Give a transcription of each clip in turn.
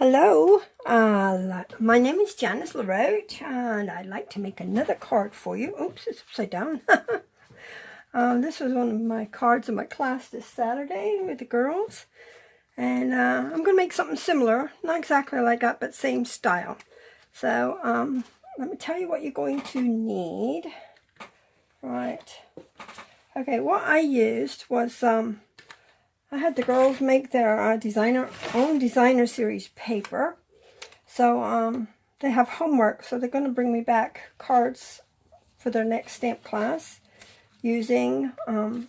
Hello, my name is Janice LaRoche, and I'd like to make another card for you. Oops, it's upside down. This was one of my cards in my class this Saturday with the girls, and I'm going to make something similar, not exactly like that, but same style. So let me tell you what you're going to need. Right. Okay, what I used was I had the girls make their own designer series paper. So they have homework, so they're going to bring me back cards for their next stamp class using the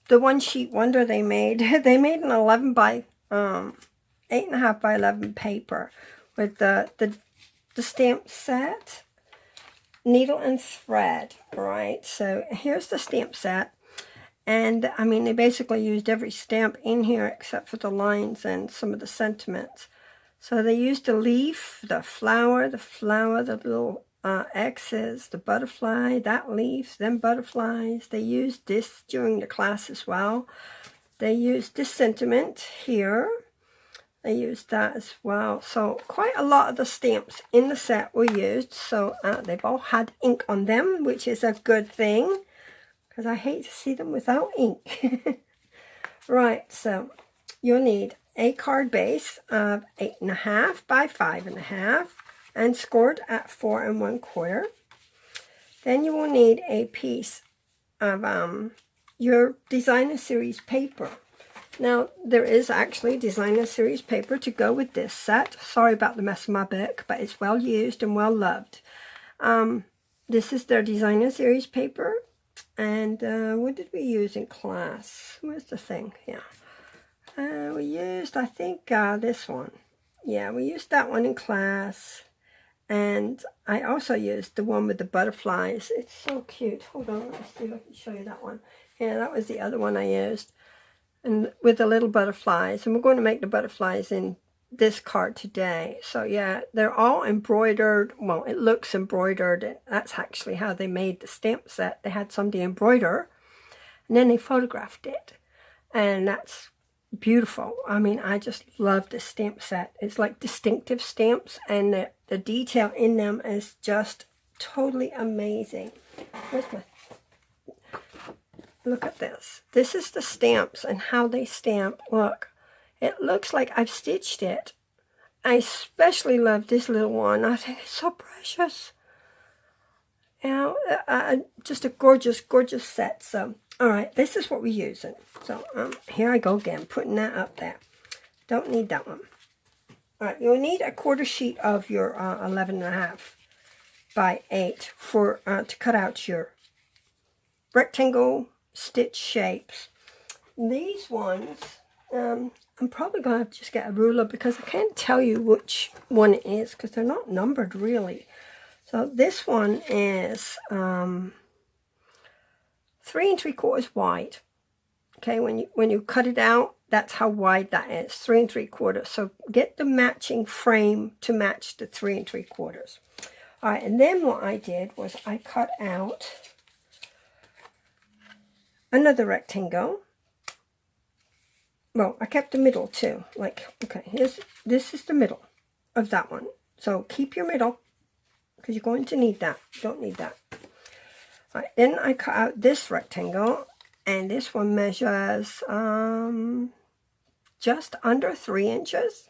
one sheet wonder they made. They made an 11 by 8.5 by 11 paper with the stamp set, needle and thread. Right, so here's the stamp set. And, I mean, they basically used every stamp in here except for the lines and some of the sentiments. So they used the leaf, the flower, the little X's, the butterfly, that leaf, then butterflies. They used this during the class as well. They used this sentiment here. They used that as well. So quite a lot of the stamps in the set were used. So they've all had ink on them, which is a good thing, because I hate to see them without ink. Right, so you'll need a card base of 8.5 by 5.5 and scored at 4 1/4. Then you will need a piece of your designer series paper. Now, there is actually designer series paper to go with this set. Sorry about the mess of my book, but it's well used and well loved. This is their designer series paper. And what did we use in class? Where's the thing? Yeah. We used, I think, this one. Yeah, we used that one in class. And I also used the one with the butterflies. It's so cute. Hold on, let me see if I can show you that one. Yeah, that was the other one I used. And with the little butterflies. And we're going to make the butterflies in this card today. So yeah, they're all embroidered. Well, it looks embroidered. That's actually how they made the stamp set. They had somebody embroider and then they photographed it, and that's beautiful. I mean, I just love this stamp set. It's like distinctive stamps, and the detail in them is just totally amazing. Where's my... Look at this. This is the stamps and how they stamp. Look. It looks like I've stitched it. I especially love this little one. I think it's so precious. You know, just a gorgeous, gorgeous set. So, all right, this is what we're using. So, here I go again, putting that up there. Don't need that one. All right, you'll need a 1/4 sheet of your 11.5 by 8 for to cut out your rectangle stitch shapes. These ones... I'm probably going to have to just get a ruler because I can't tell you which one it is because they're not numbered really. So this one is 3 3/4 wide. Okay, when you cut it out, that's how wide that is, 3 3/4. So get the matching frame to match the 3 3/4. All right, and then what I did was I cut out another rectangle. Well, I kept the middle too. Like, okay, this is the middle of that one. So keep your middle because you're going to need that. You don't need that. All right, then I cut out this rectangle, and this one measures just under 3 inches.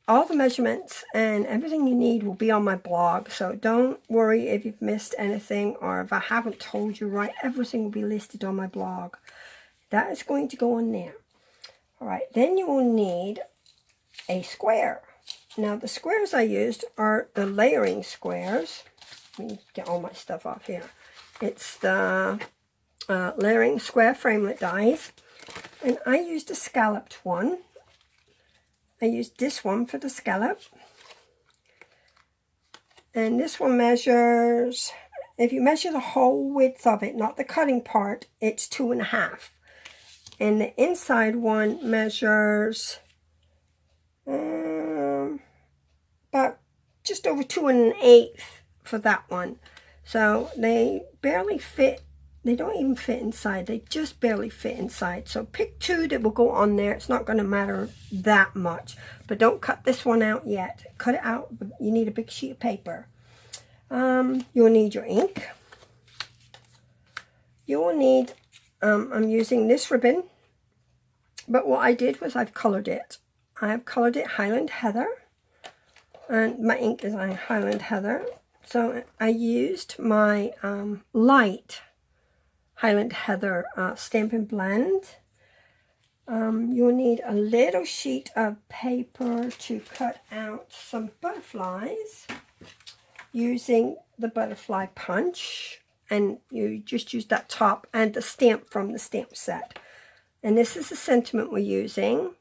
All the measurements and everything you need will be on my blog, so don't worry if you've missed anything or if I haven't told you right. Everything will be listed on my blog. That is going to go on there. All right, then you will need a square. Now, the squares I used are the layering squares. Let me get all my stuff off here. It's the layering square framelit dies, and I used a scalloped one. I used this one for the scallop. And this one measures, if you measure the whole width of it, not the cutting part, it's 2.5. And the inside one measures about just over 2 1/8 for that one. So they barely fit they don't even fit inside. They just barely fit inside. So pick 2 that will go on there. It's not going to matter that much. But don't cut this one out yet. Cut it out. You need a big sheet of paper. You'll need your ink. You will need, I'm using this ribbon. But what I did was I've colored it. I've colored it Highland Heather. And my ink is on Highland Heather. So I used my light Highland Heather Stampin' Blend. You'll need a little sheet of paper to cut out some butterflies using the butterfly punch. And you just use that top and the stamp from the stamp set. And this is the sentiment we're using.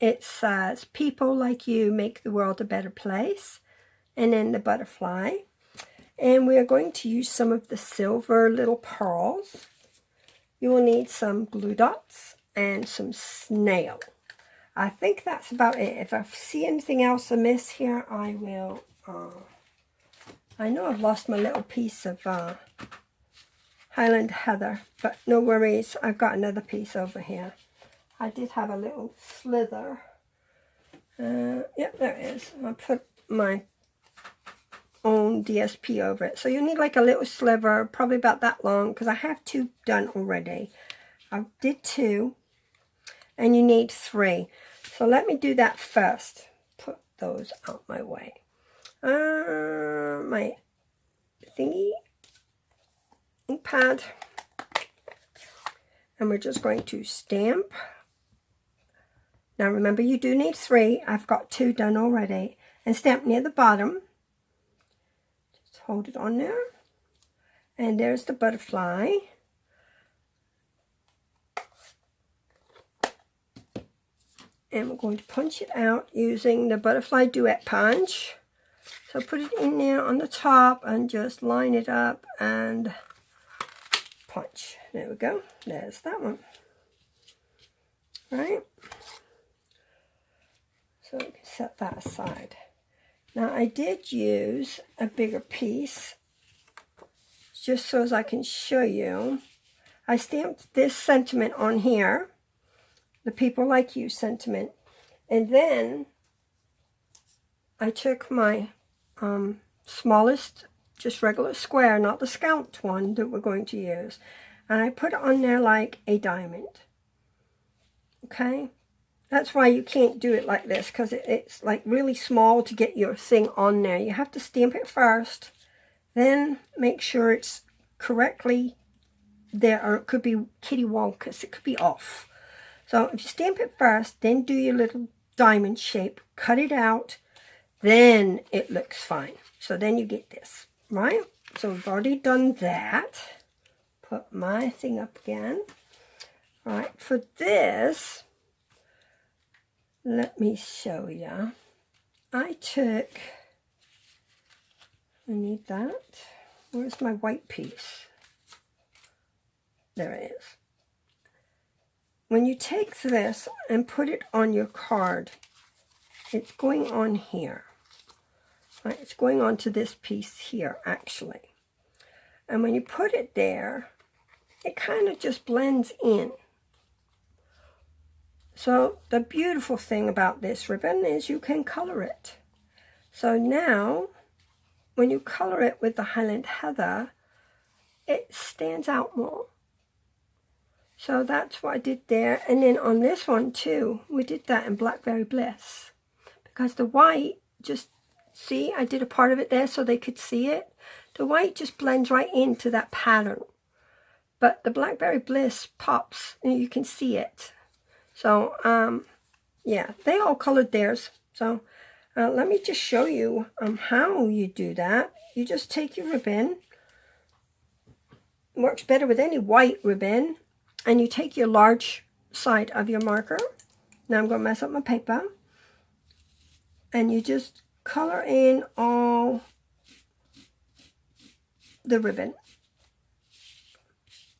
It says, people like you make the world a better place. And then the butterfly. And we are going to use some of the silver little pearls. You will need some glue dots and some snail. I think that's about it. If I see anything else amiss here, I will. I know I've lost my little piece of Highland Heather, but no worries. I've got another piece over here. I did have a little slither. Yep, there it is. I put my own DSP over it. So you need like a little sliver, probably about that long, because I have 2 done already. I did 2, and you need 3. So let me do that first. Put those out my way. My thingy, ink pad, and we're just going to stamp. Now remember, you do need 3. I've got 2 done already. And stamp near the bottom. Hold it on there, and there's the butterfly. And we're going to punch it out using the butterfly duet punch. So put it in there on the top and just line it up and punch. There we go. There's that one. Right? So we can set that aside. Now I did use a bigger piece just so as I can show you. I stamped this sentiment on here, the people like you sentiment, and then I took my smallest, just regular square, not the scalped one that we're going to use, and I put it on there like a diamond. Okay? That's why you can't do it like this, because it's like really small to get your thing on there. You have to stamp it first, then make sure it's correctly there, or it could be kitty wonkus, it could be off. So if you stamp it first, then do your little diamond shape, cut it out, then it looks fine. So then you get this, right? So we've already done that. Put my thing up again. All right, for this, let me show you. I need that. Where's my white piece? There it is. When you take this and put it on your card, it's going on here. Right? It's going on to this piece here, actually. And when you put it there, it kind of just blends in. So the beautiful thing about this ribbon is you can color it. So now, when you color it with the Highland Heather, it stands out more. So that's what I did there. And then on this one too, we did that in Blackberry Bliss. Because the white, just see, I did a part of it there so they could see it. The white just blends right into that pattern. But the Blackberry Bliss pops and you can see it. So, yeah, they all colored theirs. So, let me just show you how you do that. You just take your ribbon. It works better with any white ribbon. And you take your large side of your marker. Now I'm going to mess up my paper. And you just color in all the ribbon.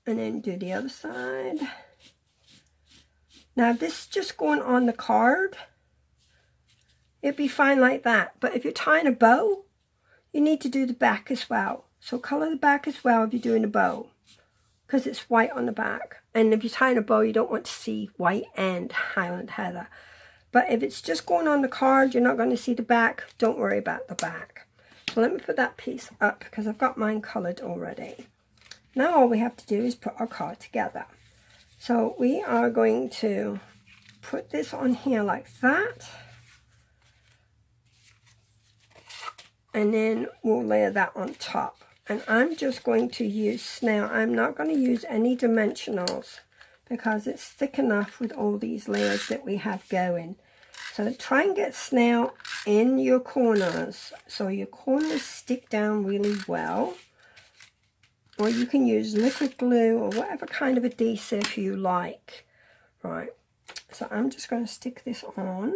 And then do the other side. Now, if this is just going on the card, it'd be fine like that. But if you're tying a bow, you need to do the back as well. So color the back as well if you're doing a bow. because it's white on the back. And if you're tying a bow, you don't want to see white and Highland Heather. But if it's just going on the card, you're not going to see the back, don't worry about the back. So let me put that piece up because I've got mine colored already. Now all we have to do is put our card together. So we are going to put this on here like that. And then we'll layer that on top. And I'm just going to use snail. I'm not going to use any dimensionals because it's thick enough with all these layers that we have going. So try and get snail in your corners so your corners stick down really well. Or you can use liquid glue or whatever kind of adhesive you like. Right, so I'm just going to stick this on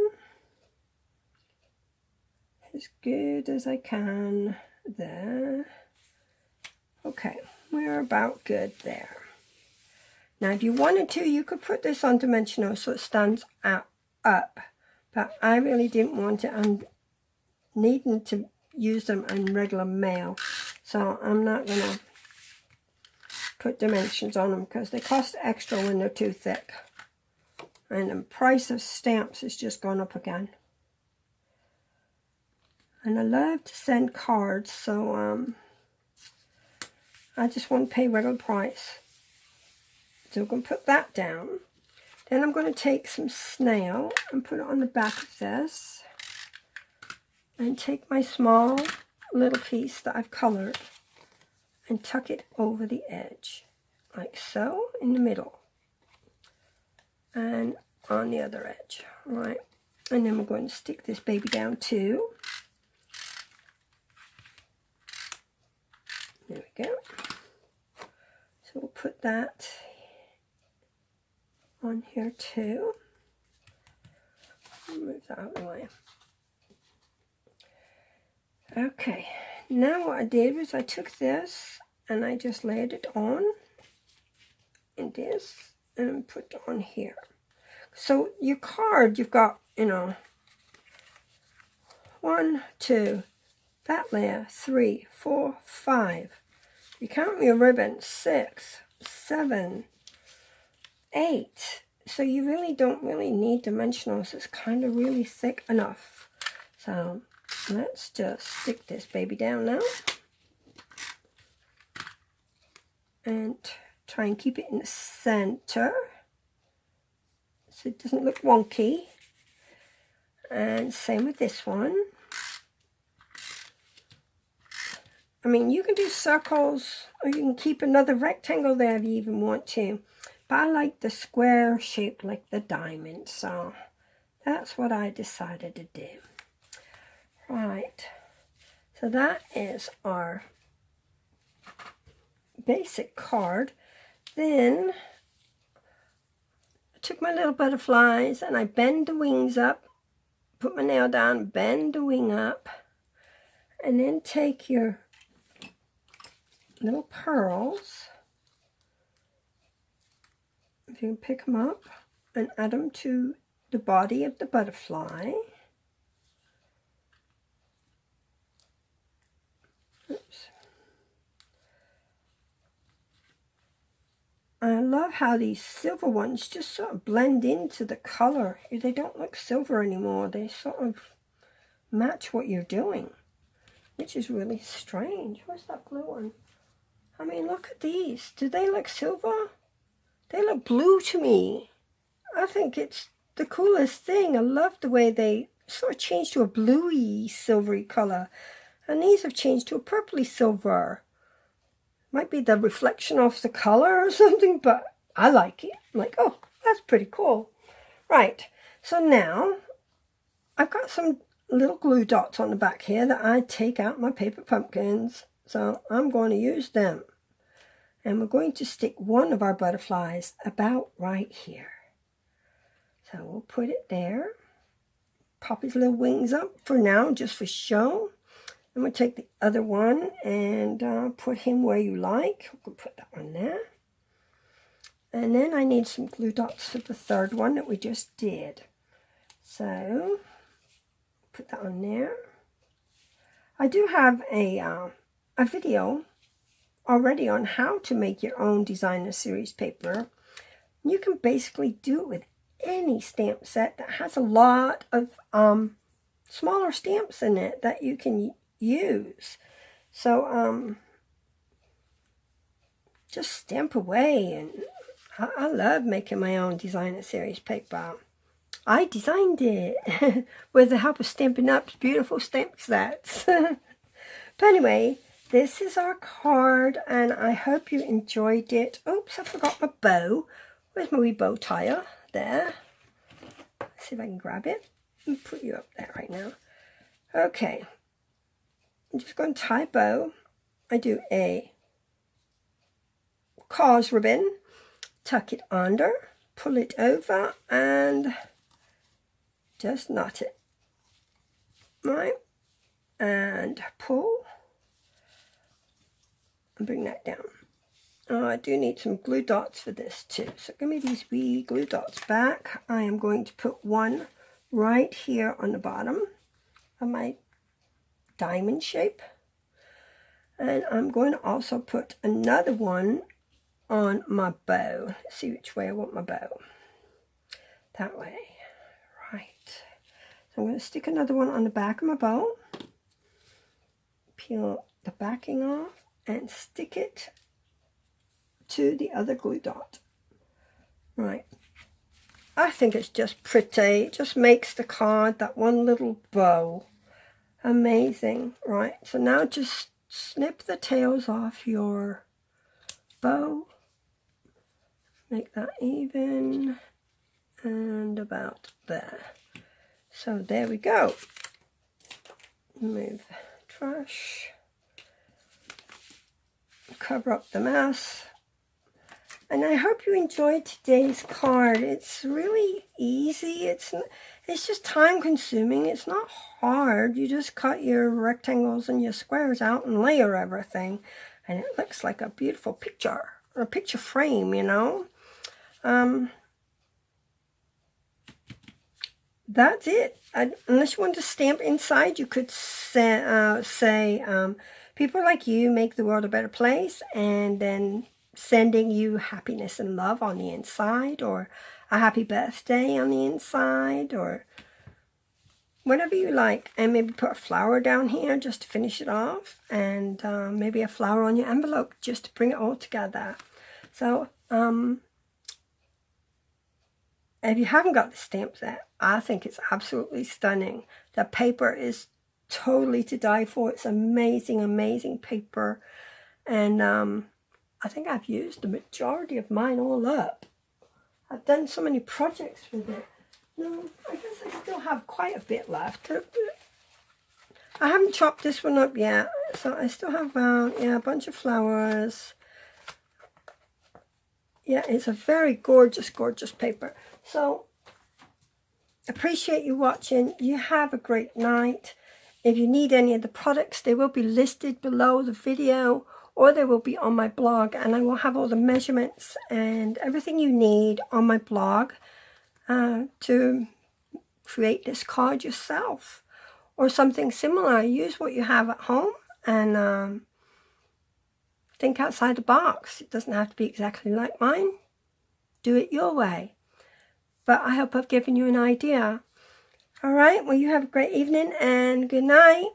as good as I can there. Okay, we're about good there. Now if you wanted to, you could put this on dimensional so it stands up. But I really didn't want it. I'm needing to use them in regular mail. So I'm not going to put dimensions on them because they cost extra when they're too thick. And the price of stamps has just gone up again. And I love to send cards, so I just want to pay regular price. So we're going to put that down. Then I'm going to take some snail and put it on the back of this. And take my small little piece that I've colored and tuck it over the edge. Like so, in the middle. And on the other edge. Right. And then we're going to stick this baby down too. There we go. So we'll put that on here too. Move that out of the way. Okay, now what I did was I took this and I just layered it on in this and put it on here. So your card, you've got, you know, 1, 2, that layer, 3, 4, 5. You count your ribbon, 6, 7, 8. So you really don't need dimensionals. It's kind of really thick enough. So let's just stick this baby down now. And try and keep it in the center so it doesn't look wonky. And same with this one. I mean, you can do circles or you can keep another rectangle there if you even want to. But I like the square shape like the diamond, so that's what I decided to do. Right, so that is our basic card. Then I took my little butterflies and I bend the wings up, put my nail down, bend the wing up, and then take your little pearls, if you can pick them up, and add them to the body of the butterfly. Oops. I love how these silver ones just sort of blend into the color. They don't look silver anymore. They sort of match what you're doing, which is really strange. Where's that blue one? I mean, look at these. Do they look silver? They look blue to me. I think it's the coolest thing. I love the way they sort of changed to a bluey, silvery color. And these have changed to a purpley silver. Might be the reflection of the color or something, but I like it. I'm like, oh, that's pretty cool. Right, so now I've got some little glue dots on the back here that I take out my paper pumpkins. So I'm going to use them. And we're going to stick one of our butterflies about right here. So we'll put it there. Pop his little wings up for now, just for show. And we'll take the other one and put him where you like. We'll put that one there. And then I need some glue dots for the third one that we just did. So put that on there. I do have a video already on how to make your own designer series paper. You can basically do it with any stamp set that has a lot of smaller stamps in it that you can use. So just stamp away, and I love making my own designer series paper. I designed it with the help of Stampin' Up's beautiful stamp sets. But anyway, this is our card, and I hope you enjoyed it. Oops, I forgot my bow. Where's my wee bow tie? There. Let's see if I can grab it and put you up there right now. Okay. I'm just going to tie a bow. I do a cause ribbon, tuck it under, pull it over, and just knot it. Right. And pull. And bring that down. I do need some glue dots for this too. So give me these wee glue dots back. I am going to put one right here on the bottom of my diamond shape. And I'm going to also put another one on my bow. Let's see which way I want my bow. That way. Right. So I'm going to stick another one on the back of my bow. Peel the backing off and stick it to the other glue dot. Right. I think it's just pretty. It just makes the card, that one little bow, amazing. Right. So now just snip the tails off your bow. Make that even and about there. So there we go. Move trash. Cover up the mess. And I hope you enjoyed today's card. It's really easy. It's just time consuming. It's not hard. You just cut your rectangles and your squares out and layer everything. And it looks like a beautiful picture. Or a picture frame, you know. That's it. Unless you want to stamp inside, you could say people like you make the world a better place, and then sending you happiness and love on the inside, or a happy birthday on the inside, or whatever you like. And maybe put a flower down here just to finish it off, and maybe a flower on your envelope just to bring it all together. So if you haven't got the stamp set, I think it's absolutely stunning. The paper is totally to die for. It's amazing, amazing paper. And I think I've used the majority of mine all up. I've done so many projects with it. No, I guess I still have quite a bit left. I haven't chopped this one up yet. So I still have yeah, a bunch of flowers. Yeah, it's a very gorgeous, gorgeous paper. So, appreciate you watching. You have a great night. If you need any of the products, they will be listed below the video, or they will be on my blog, and I will have all the measurements and everything you need on my blog to create this card yourself or something similar. Use what you have at home and think outside the box. It doesn't have to be exactly like mine. Do it your way. But I hope I've given you an idea. All right, well, you have a great evening and good night.